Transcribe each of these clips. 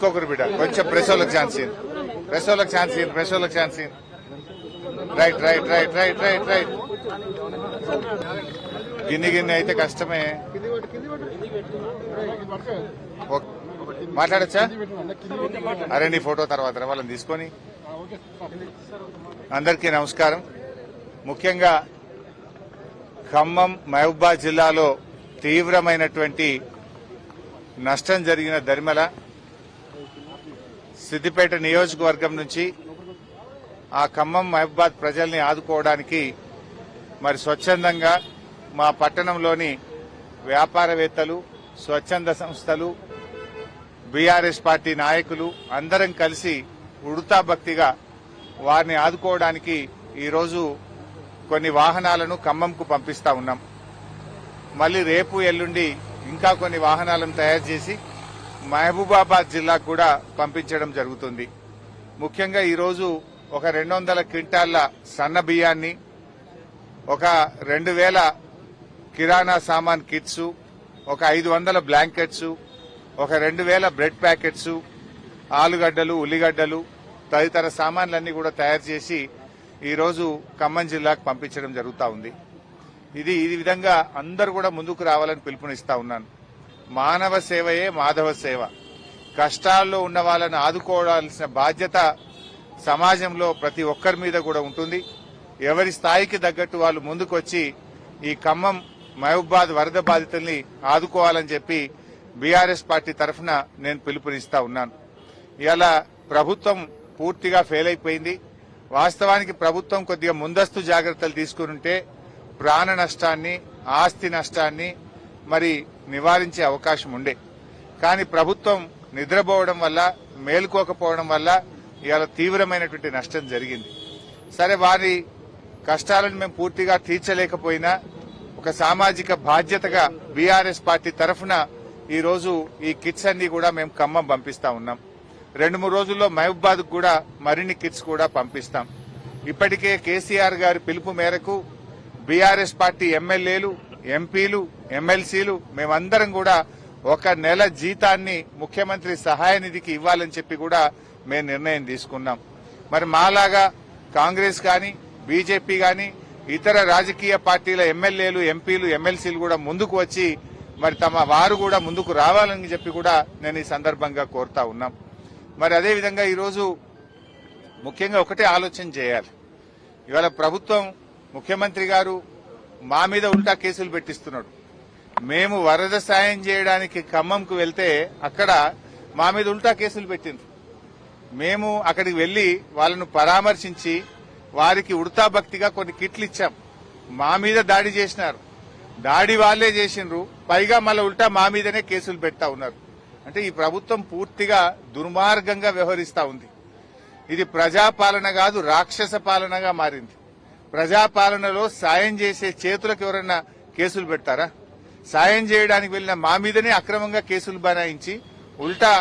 ఇంకొకరు బిడ్డ కొంచెం ప్రెస్ వాళ్ళకి ఛాన్స్ ఇవ్వండి. ప్రెస్ వాళ్ళకి ఛాన్స్ ఇవ్వండి. ప్రెస్ వాళ్ళకి ఛాన్స్ ఇవ్వండి. Right right right right right right గిన్ని అయితే కష్టమే. మాట్లాడచ్చా? అరే నీ ఫోటో తర్వాత వాళ్ళని తీసుకొని. అందరికీ నమస్కారం. ముఖ్యంగా ఖమ్మం మహబూబాబాద్ జిల్లాలో తీవ్రమైనటువంటి నష్టం జరిగిన దరిమల సిద్దిపేట నియోజకవర్గం నుంచి ఆ ఖమ్మం మహబూబాబాద్ ప్రజల్ని ఆదుకోవడానికి మరి స్వచ్ఛందంగా మా పట్టణంలోని వ్యాపారవేత్తలు, స్వచ్ఛంద సంస్థలు, బీఆర్ఎస్ పార్టీ నాయకులు అందరం కలిసి ఉడతా భక్తిగా వారిని ఆదుకోవడానికి ఈరోజు కొన్ని వాహనాలను ఖమ్మంకు పంపిస్తా ఉన్నాం. మళ్లీ రేపు ఎల్లుండి ఇంకా కొన్ని వాహనాలను తయారు చేసి మహబూబాబాద్ జిల్లాకు కూడా పంపించడం జరుగుతుంది. ముఖ్యంగా ఈరోజు ఒక 200 క్వింటాళ్ల సన్న బియ్యాన్ని, ఒక 2000 కిరాణా సామాన్ కిట్స్, ఒక 500 బ్లాంకెట్స్, ఒక 2000 బ్రెడ్ ప్యాకెట్స్, ఆలుగడ్డలు, ఉల్లిగడ్డలు తదితర సామాన్లన్నీ కూడా తయారు చేసి ఈరోజు ఖమ్మం జిల్లాకు పంపించడం జరుగుతూ ఉంది. ఈ విధంగా అందరూ కూడా ముందుకు రావాలని పిలుపునిస్తా ఉన్నాను. మానవ సేవయే మాధవ సేవ. కష్టాల్లో ఉన్న వాళ్ళని ఆదుకోవాల్సిన బాధ్యత సమాజంలో ప్రతి ఒక్కరి మీద కూడా ఉంటుంది. ఎవరి స్థాయికి తగ్గట్టు వాళ్ళు ముందుకొచ్చి ఈ ఖమ్మం మహబూబాబాద్ వరద బాధితుల్ని ఆదుకోవాలని చెప్పి బీఆర్ఎస్ పార్టీ తరఫున నేను పిలుపునిస్తా ఉన్నాను. ఇలా ప్రభుత్వం పూర్తిగా ఫెయిల్ అయిపోయింది. వాస్తవానికి ప్రభుత్వం కొద్దిగా ముందస్తు జాగ్రత్తలు తీసుకునుంటే ప్రాణ నష్టాన్ని, ఆస్తి నష్టాన్ని మరి నివారించే అవకాశం ఉండే. కానీ ప్రభుత్వం నిద్రపోవడం వల్ల, మేలుకోకపోవడం వల్ల ఇవాళ తీవ్రమైనటువంటి నష్టం జరిగింది. సరే, వారి కష్టాలను మేము పూర్తిగా తీర్చలేకపోయినా ఒక సామాజిక బాధ్యతగా బీఆర్ఎస్ పార్టీ తరఫున ఈరోజు ఈ కిట్స్ అన్ని కూడా మేము ఖమ్మం పంపిస్తా ఉన్నాం. 2-3 రోజుల్లో మహబూబాబాద్ కూడా మరిన్ని కిట్స్ కూడా పంపిస్తాం. ఇప్పటికే కేసీఆర్ గారి పిలుపు మేరకు బీఆర్ఎస్ పార్టీ ఎమ్మెల్యేలు, ఎంపీలు, ఎమ్మెల్సీలు మేమందరం కూడా 1 నెల జీతాన్ని ముఖ్యమంత్రి సహాయ నిధికి ఇవ్వాలని చెప్పి కూడా మేము నిర్ణయం తీసుకున్నాం. మరి మాలాగా కాంగ్రెస్ కానీ, బీజేపీ కానీ, ఇతర రాజకీయ పార్టీల ఎమ్మెల్యేలు, ఎంపీలు, ఎమ్మెల్సీలు కూడా ముందుకు వచ్చి మరి వారు కూడా ముందుకు రావాలని చెప్పి కూడా నేను ఈ సందర్భంగా కోరుతా ఉన్నాం. మరి అదేవిధంగా ఈరోజు ముఖ్యంగా ఒకటే ఆలోచన చేయాలి. ఇవాళ ప్రభుత్వం, ముఖ్యమంత్రి గారు మా మీద ఉల్టా కేసులు పెట్టిస్తున్నాడు. మేము వరద సాయం చేయడానికి ఖమ్మంకు వెళ్తే అక్కడ మా మీద ఉల్టా కేసులు పెట్టిండ్రు. మేము అక్కడికి వెళ్లి వాళ్ళను పరామర్శించి వారికి ఉడతా భక్తిగా కొన్ని కిట్లు ఇచ్చాం. మా మీద దాడి చేసినారు. దాడి వాళ్లే చేసిండ్రు. పైగా మళ్ళీ ఉల్టా మా మీదనే కేసులు పెడతా ఉన్నారు. అంటే ఈ ప్రభుత్వం పూర్తిగా దుర్మార్గంగా వ్యవహరిస్తా ఉంది. ఇది ప్రజాపాలన కాదు, రాక్షస పాలనగా మారింది. ప్రజాపాలనలో సాయం చేసే చేతులకు ఎవరైనా కేసులు పెడతారా? సాయం చేయడానికి వెళ్లిన మా మీదనే అక్రమంగా కేసులు బనాయించి ఉల్టా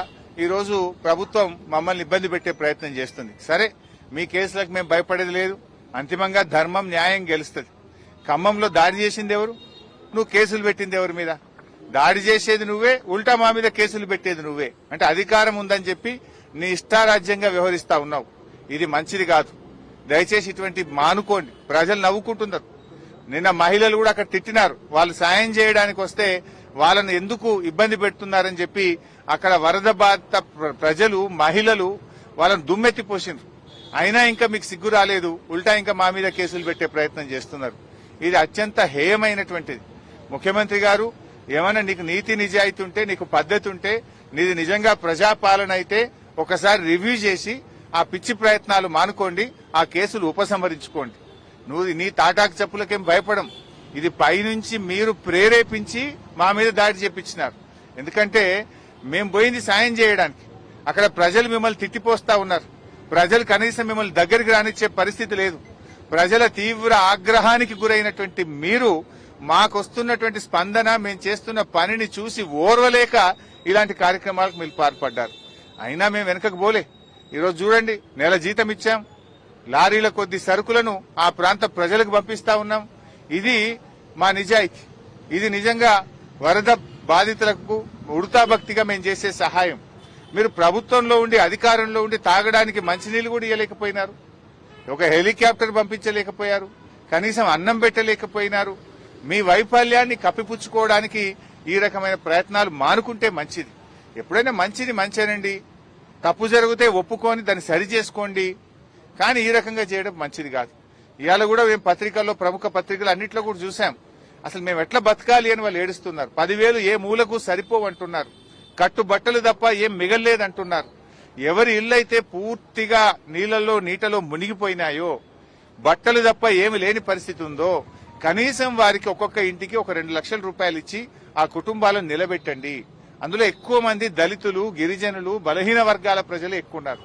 ఈరోజు ప్రభుత్వం మమ్మల్ని ఇబ్బంది పెట్టే ప్రయత్నం చేస్తుంది. సరే, మీ కేసులకు మేము భయపడేది లేదు. అంతిమంగా ధర్మం, న్యాయం గెలుస్తుంది. ఖమ్మంలో దాడి చేసింది ఎవరు? నువ్వు కేసులు పెట్టింది ఎవరి మీద? దాడి చేసేది నువ్వే, ఉల్టా మా మీద కేసులు పెట్టేది నువ్వే. అంటే అధికారం ఉందని చెప్పి నీ ఇష్టారాజ్యంగా వ్యవహరిస్తా ఉన్నావు. ఇది మంచిది కాదు. దయచేసి ఇటువంటి మానుకోండి. ప్రజలు నవ్వుకుంటున్నారు. నిన్న మహిళలు కూడా అక్కడ తిట్టినారు. వాళ్ళు సాయం చేయడానికి వస్తే వాళ్ళని ఎందుకు ఇబ్బంది పెడుతున్నారని చెప్పి అక్కడ వరద బాధిత ప్రజలు, మహిళలు వాళ్ళని దుమ్మెత్తిపోసిండ్రు. అయినా ఇంకా మీకు సిగ్గు రాలేదు. ఉల్టా ఇంకా మా మీద కేసులు పెట్టే ప్రయత్నం చేస్తున్నారు. ఇది అత్యంత హేయమైనటువంటిది. ముఖ్యమంత్రి గారు, ఏమైనా నీకు నీతి నిజాయితీ ఉంటే, నీకు పద్ధతి ఉంటే, నీది నిజంగా ప్రజాపాలన అయితే ఒకసారి రివ్యూ చేసి ఆ పిచ్చి ప్రయత్నాలు మానుకోండి, ఆ కేసులు ఉపసంహరించుకోండి. నువ్వు నీ తాటాకు చెప్పులకేం భయపడం. ఇది పైనుంచి మీరు ప్రేరేపించి మా మీద దాడి చేపించినారు. ఎందుకంటే మేము పోయింది సాయం చేయడానికి. అక్కడ ప్రజలు మిమ్మల్ని తిట్టిపోస్తా ఉన్నారు. ప్రజలు కనీసం మిమ్మల్ని దగ్గరికి రానిచ్చే పరిస్థితి లేదు. ప్రజల తీవ్ర ఆగ్రహానికి గురైనటువంటి మీరు మాకొస్తున్నటువంటి స్పందన, మేము చేస్తున్న పనిని చూసి ఓర్వలేక ఇలాంటి కార్యక్రమాలకు మీరు పాల్పడ్డారు. అయినా మేము వెనకకు పోలే. ఈరోజు చూడండి, నెల జీతం ఇచ్చాం. లారీల కొద్ది సరుకులను ఆ ప్రాంత ప్రజలకు పంపిస్తా ఉన్నాం. ఇది మా నిజాయితీ. ఇది నిజంగా వరద బాధితులకు ఉడతా భక్తిగా మేము చేసే సహాయం. మీరు ప్రభుత్వంలో ఉండి అధికారంలో ఉండి తాగడానికి మంచినీళ్లు కూడా ఇవ్వలేకపోయినారు. ఒక హెలికాప్టర్ పంపించలేకపోయారు. కనీసం అన్నం పెట్టలేకపోయినారు. మీ వైఫల్యాన్ని కప్పిపుచ్చుకోవడానికి ఈ రకమైన ప్రయత్నాలు మానుకుంటే మంచిది. ఎప్పుడైనా మంచిది మంచేనండి, తప్పు జరిగితే ఒప్పుకొని దాన్ని సరి చేసుకోండి. కానీ ఈ రకంగా చేయడం మంచిది కాదు. ఇవాళ కూడా మేము పత్రికల్లో, ప్రముఖ పత్రికలు అన్నింటిలో కూడా చూసాం. అసలు మేము ఎట్లా బతకాలి అని వాళ్ళు ఏడుస్తున్నారు. 10,000 ఏ మూలకు సరిపోవంటున్నారు. కట్టుబట్టలు తప్ప ఏం మిగల్లేదంటున్నారు. ఎవరి ఇళ్లైతే పూర్తిగా నీటలో మునిగిపోయినాయో, బట్టలు తప్ప ఏమి లేని పరిస్థితి ఉందో, కనీసం వారికి ఒక్కొక్క ఇంటికి ఒక 2 లక్షల రూపాయలు ఇచ్చి ఆ కుటుంబాలను నిలబెట్టండి. అందులో ఎక్కువ మంది దళితులు, గిరిజనులు, బలహీన వర్గాల ప్రజలు ఎక్కువ ఉన్నారు.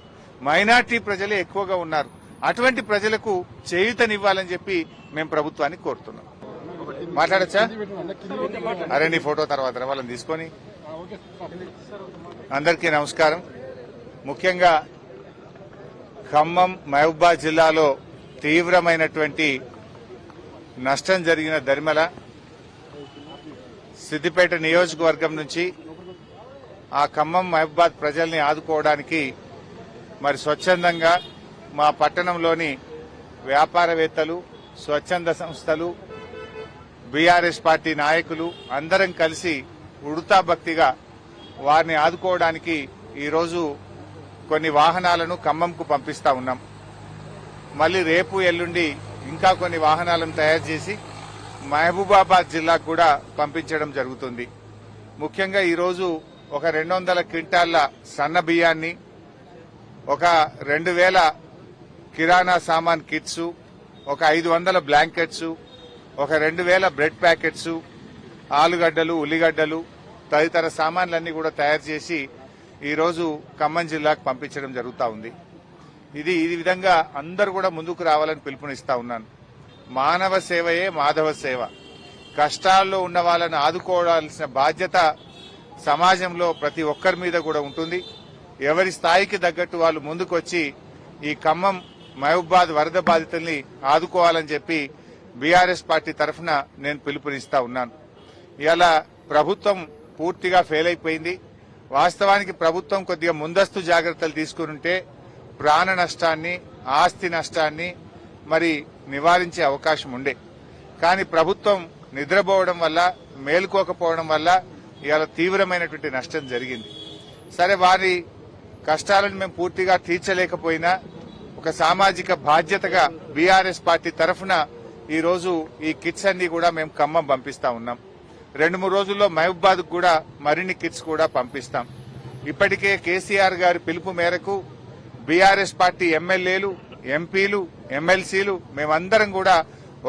మైనార్టీ ప్రజలే ఎక్కువగా ఉన్నారు. అటువంటి ప్రజలకు చేయూతనివ్వాలని చెప్పి మేము ప్రభుత్వాన్ని కోరుతున్నాం. మాట్లాడచ్చా? అరే నీ ఫోటో తర్వాత వాళ్ళని తీసుకొని. అందరికీ నమస్కారం. ముఖ్యంగా ఖమ్మం, మహబూబాద్ జిల్లాలో తీవ్రమైనటువంటి నష్టం జరిగిన దరిమల, సిద్దిపేట నియోజకవర్గం నుంచి ఆ ఖమ్మం, మహబూబాద్ ప్రజల్ని ఆదుకోవడానికి మరి స్వచ్ఛందంగా మా పట్టణంలోని వ్యాపారవేత్తలు, స్వచ్ఛంద సంస్థలు, బీఆర్ఎస్ పార్టీ నాయకులు అందరం కలిసి ఉడతా భక్తిగా వారిని ఆదుకోవడానికి ఈరోజు కొన్ని వాహనాలను ఖమ్మంకు పంపిస్తా ఉన్నాం. మళ్లీ రేపు ఎల్లుండి ఇంకా కొన్ని వాహనాలను తయారు చేసి మహబూబాబాద్ జిల్లాకు కూడా పంపించడం జరుగుతుంది. ముఖ్యంగా ఈరోజు ఒక 200 క్వింటాళ్ల సన్న బియ్యాన్ని, ఒక 2,000 కిరాణా సామాన్ కిట్స్, ఒక 500 బ్లాంకెట్స్, ఒక 2,000 బ్రెడ్ ప్యాకెట్స్, ఆలుగడ్డలు, ఉల్లిగడ్డలు తదితర సామాన్లన్నీ కూడా తయారు చేసి ఈరోజు ఖమ్మం జిల్లాకు పంపించడం జరుగుతూ ఉంది. ఈ విధంగా అందరూ కూడా ముందుకు రావాలని పిలుపునిస్తా ఉన్నాను. మానవ సేవయే మాధవ సేవ. కష్టాల్లో ఉన్న వాళ్ళని ఆదుకోవాల్సిన బాధ్యత సమాజంలో ప్రతి ఒక్కరి మీద కూడా ఉంటుంది. ఎవరి స్థాయికి తగ్గట్టు వాళ్ళు ముందుకొచ్చి ఈ ఖమ్మం, మహబూబాద్ వరద బాధితుల్ని ఆదుకోవాలని చెప్పి బీఆర్ఎస్ పార్టీ తరఫున నేను పిలుపునిస్తా ఉన్నాను. ఇవాళ ప్రభుత్వం పూర్తిగా ఫెయిల్ అయిపోయింది. వాస్తవానికి ప్రభుత్వం కొద్దిగా ముందస్తు జాగ్రత్తలు తీసుకునుంటే ప్రాణ నష్టాన్ని, ఆస్తి నష్టాన్ని మరి నివారించే అవకాశం ఉండే. కానీ ప్రభుత్వం నిద్రపోవడం వల్ల, మేలుకోకపోవడం వల్ల ఇవాళ తీవ్రమైనటువంటి నష్టం జరిగింది. సరే, వారి కష్టాలను మేము పూర్తిగా తీర్చలేకపోయినా ఒక సామాజిక బాధ్యతగా బీఆర్ఎస్ పార్టీ తరఫున ఈరోజు ఈ కిట్స్ అన్ని కూడా మేము ఖమ్మం పంపిస్తా ఉన్నాం. 2-3 రోజుల్లో మహబూబాద్ కూడా మరిన్ని కిట్స్ కూడా పంపిస్తాం. ఇప్పటికే కేసీఆర్ గారి పిలుపు మేరకు బీఆర్ఎస్ పార్టీ ఎమ్మెల్యేలు, ఎంపీలు, ఎమ్మెల్సీలు మేమందరం కూడా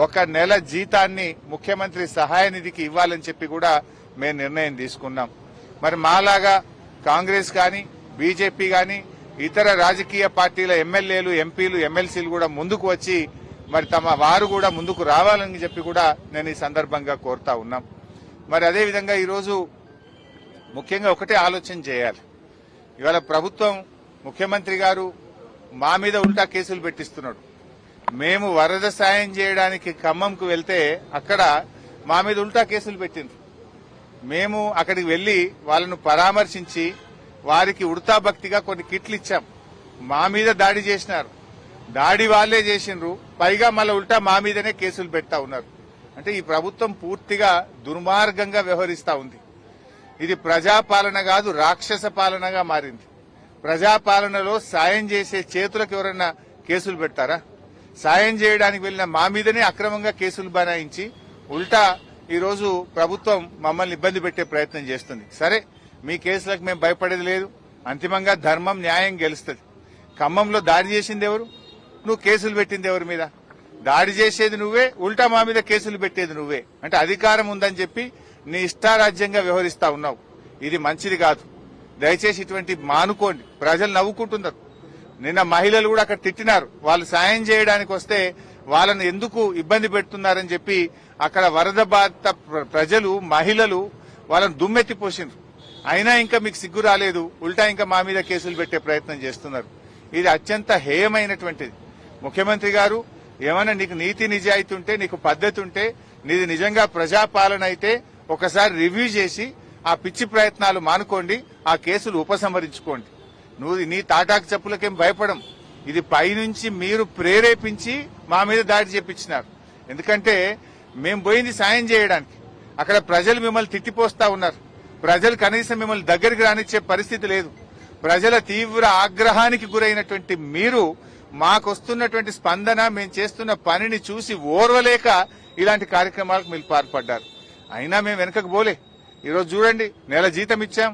1 నెల జీతాన్ని ముఖ్యమంత్రి సహాయ నిధికి ఇవ్వాలని చెప్పి కూడా మేము నిర్ణయం తీసుకున్నాం. మరి మాలాగా కాంగ్రెస్ కానీ, బీజేపీ కానీ, ఇతర రాజకీయ పార్టీల ఎమ్మెల్యేలు, ఎంపీలు, ఎమ్మెల్సీలు కూడా ముందుకు వచ్చి మరి వారు కూడా ముందుకు రావాలని చెప్పి కూడా నేను ఈ సందర్భంగా కోరుతా ఉన్నాం. మరి అదేవిధంగా ఈరోజు ముఖ్యంగా ఒకటే ఆలోచన చేయాలి. ఇవాళ ప్రభుత్వం, ముఖ్యమంత్రి గారు మా మీద ఉల్టా కేసులు పెట్టిస్తున్నాడు. మేము వరద సాయం చేయడానికి ఖమ్మంకు వెళ్తే అక్కడ మా మీద ఉల్టా కేసులు పెట్టిండ్రు. మేము అక్కడికి వెళ్లి వాళ్ళను పరామర్శించి వారికి ఉడతా భక్తిగా కొన్ని కిట్లు ఇచ్చాం. మా మీద దాడి చేసినారు. దాడి వాళ్లే చేసిండ్రు. పైగా మళ్ళీ ఉల్టా మా మీదనే కేసులు పెడతా ఉన్నారు. అంటే ఈ ప్రభుత్వం పూర్తిగా దుర్మార్గంగా వ్యవహరిస్తా ఉంది. ఇది ప్రజాపాలన కాదు, రాక్షస పాలనగా మారింది. ప్రజాపాలనలో సాయం చేసే చేతులకు ఎవరన్నా కేసులు పెడతారా? సాయం చేయడానికి వెళ్లిన మా మీదనే అక్రమంగా కేసులు బనాయించి ఉల్టా ఈరోజు ప్రభుత్వం మమ్మల్ని ఇబ్బంది పెట్టే ప్రయత్నం చేస్తుంది. సరే, మీ కేసులకు మేము భయపడేది లేదు. అంతిమంగా ధర్మం, న్యాయం గెలుస్తుంది. ఖమ్మంలో దాడి చేసింది ఎవరు? నువ్వు కేసులు పెట్టింది ఎవరి మీద? దాడి చేసేది నువ్వే, ఉల్టా మా మీద కేసులు పెట్టేది నువ్వే. అంటే అధికారం ఉందని చెప్పి నీ ఇష్టారాజ్యంగా వ్యవహరిస్తా ఉన్నావు. ఇది మంచిది కాదు. దయచేసి ఇటువంటి మానుకోండి. ప్రజలు నవ్వుకుంటున్నారు. నిన్న మహిళలు కూడా అక్కడ తిట్టినారు. వాళ్ళు సాయం చేయడానికి వస్తే వాళ్ళను ఎందుకు ఇబ్బంది పెడుతున్నారని చెప్పి అక్కడ వరద బాధిత ప్రజలు, మహిళలు వాళ్ళను దుమ్మెత్తిపోసిండ్రు. అయినా ఇంకా మీకు సిగ్గు రాలేదు. ఉల్టా ఇంకా మా మీద కేసులు పెట్టే ప్రయత్నం చేస్తున్నారు. ఇది అత్యంత హేయమైనటువంటిది. ముఖ్యమంత్రి గారు, ఏమైనా నీకు నీతి నిజాయితీ ఉంటే, నీకు పద్ధతి ఉంటే, నీది నిజంగా ప్రజాపాలన అయితే ఒకసారి రివ్యూ చేసి ఆ పిచ్చి ప్రయత్నాలు మానుకోండి, ఆ కేసులు ఉపసంహరించుకోండి. నువ్వు నీ తాటాకు చెప్పులకేం భయపడం. ఇది పైనుంచి మీరు ప్రేరేపించి మా మీద దాడి చేపించినారు. ఎందుకంటే మేము పోయింది సాయం చేయడానికి. అక్కడ ప్రజలు మిమ్మల్ని తిట్టిపోస్తా ఉన్నారు. ప్రజలు కనీసం మిమ్మల్ని దగ్గరికి రానిచ్చే పరిస్థితి లేదు. ప్రజల తీవ్ర ఆగ్రహానికి గురైనటువంటి మీరు మాకొస్తున్నటువంటి స్పందన, మేము చేస్తున్న పనిని చూసి ఓర్వలేక ఇలాంటి కార్యక్రమాలకు మీరు పాల్పడ్డారు. అయినా మేము వెనకకు పోలే. ఈరోజు చూడండి, నెల జీతం ఇచ్చాం,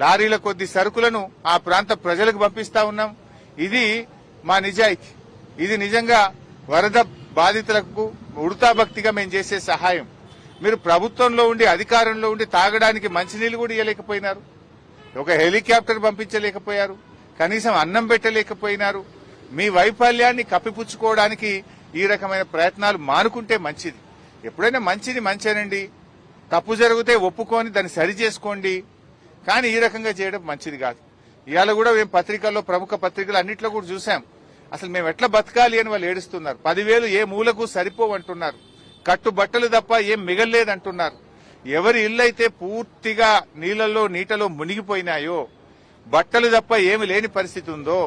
లారీల కొద్ది సరుకులను ఆ ప్రాంత ప్రజలకు పంపిస్తా ఉన్నాం. ఇది మా నిజాయితీ. ఇది నిజంగా వరద బాధితులకు ఉడతా భక్తిగా మేము చేసే సహాయం. మీరు ప్రభుత్వంలో ఉండి, అధికారంలో ఉండి తాగడానికి మంచినీళ్లు కూడా ఇవ్వలేకపోయినారు. ఒక హెలికాప్టర్ పంపించలేకపోయారు. కనీసం అన్నం పెట్టలేకపోయినారు. మీ వైఫల్యాన్ని కప్పిపుచ్చుకోవడానికి ఈ రకమైన ప్రయత్నాలు మానుకుంటే మంచిది. ఎప్పుడైనా మంచిది మంచేనండి. తప్పు జరిగితే ఒప్పుకొని దాన్ని సరి చేసుకోండి. కానీ ఈ రకంగా చేయడం మంచిది కాదు. ఇవాళ కూడా మేము పత్రికల్లో, ప్రముఖ పత్రికలు అన్నింటిలో కూడా చూసాం. అసలు మేము ఎట్లా బతకాలి అని వాళ్ళు ఏడుస్తున్నారు. 10,000 ఏ మూలకు సరిపోవంటున్నారు. కట్టు బట్టలు తప్ప ఏం మిగల్లేదంటున్నారు. ఎవరి ఇల్లు అయితే పూర్తిగా నీటలో మునిగిపోయినాయో, బట్టలు తప్ప ఏమి లేని పరిస్థితి ఉందో,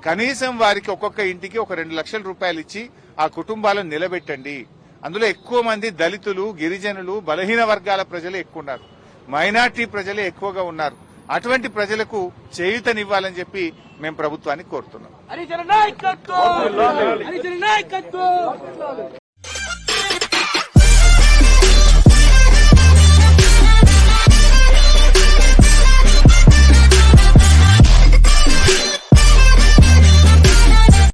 కనీసం వారికి ఒక్కొక్క ఇంటికి ఒక 2 లక్షల రూపాయలు ఇచ్చి ఆ కుటుంబాలను నిలబెట్టండి. అందులో ఎక్కువ మంది దళితులు, గిరిజనులు, బలహీన వర్గాల ప్రజలే ఎక్కువ ఉన్నారు. మైనార్టీ ప్రజలే ఎక్కువగా ఉన్నారు. అటువంటి ప్రజలకు చేయూతనివ్వాలని చెప్పి మేము ప్రభుత్వాన్ని కోరుతున్నాం.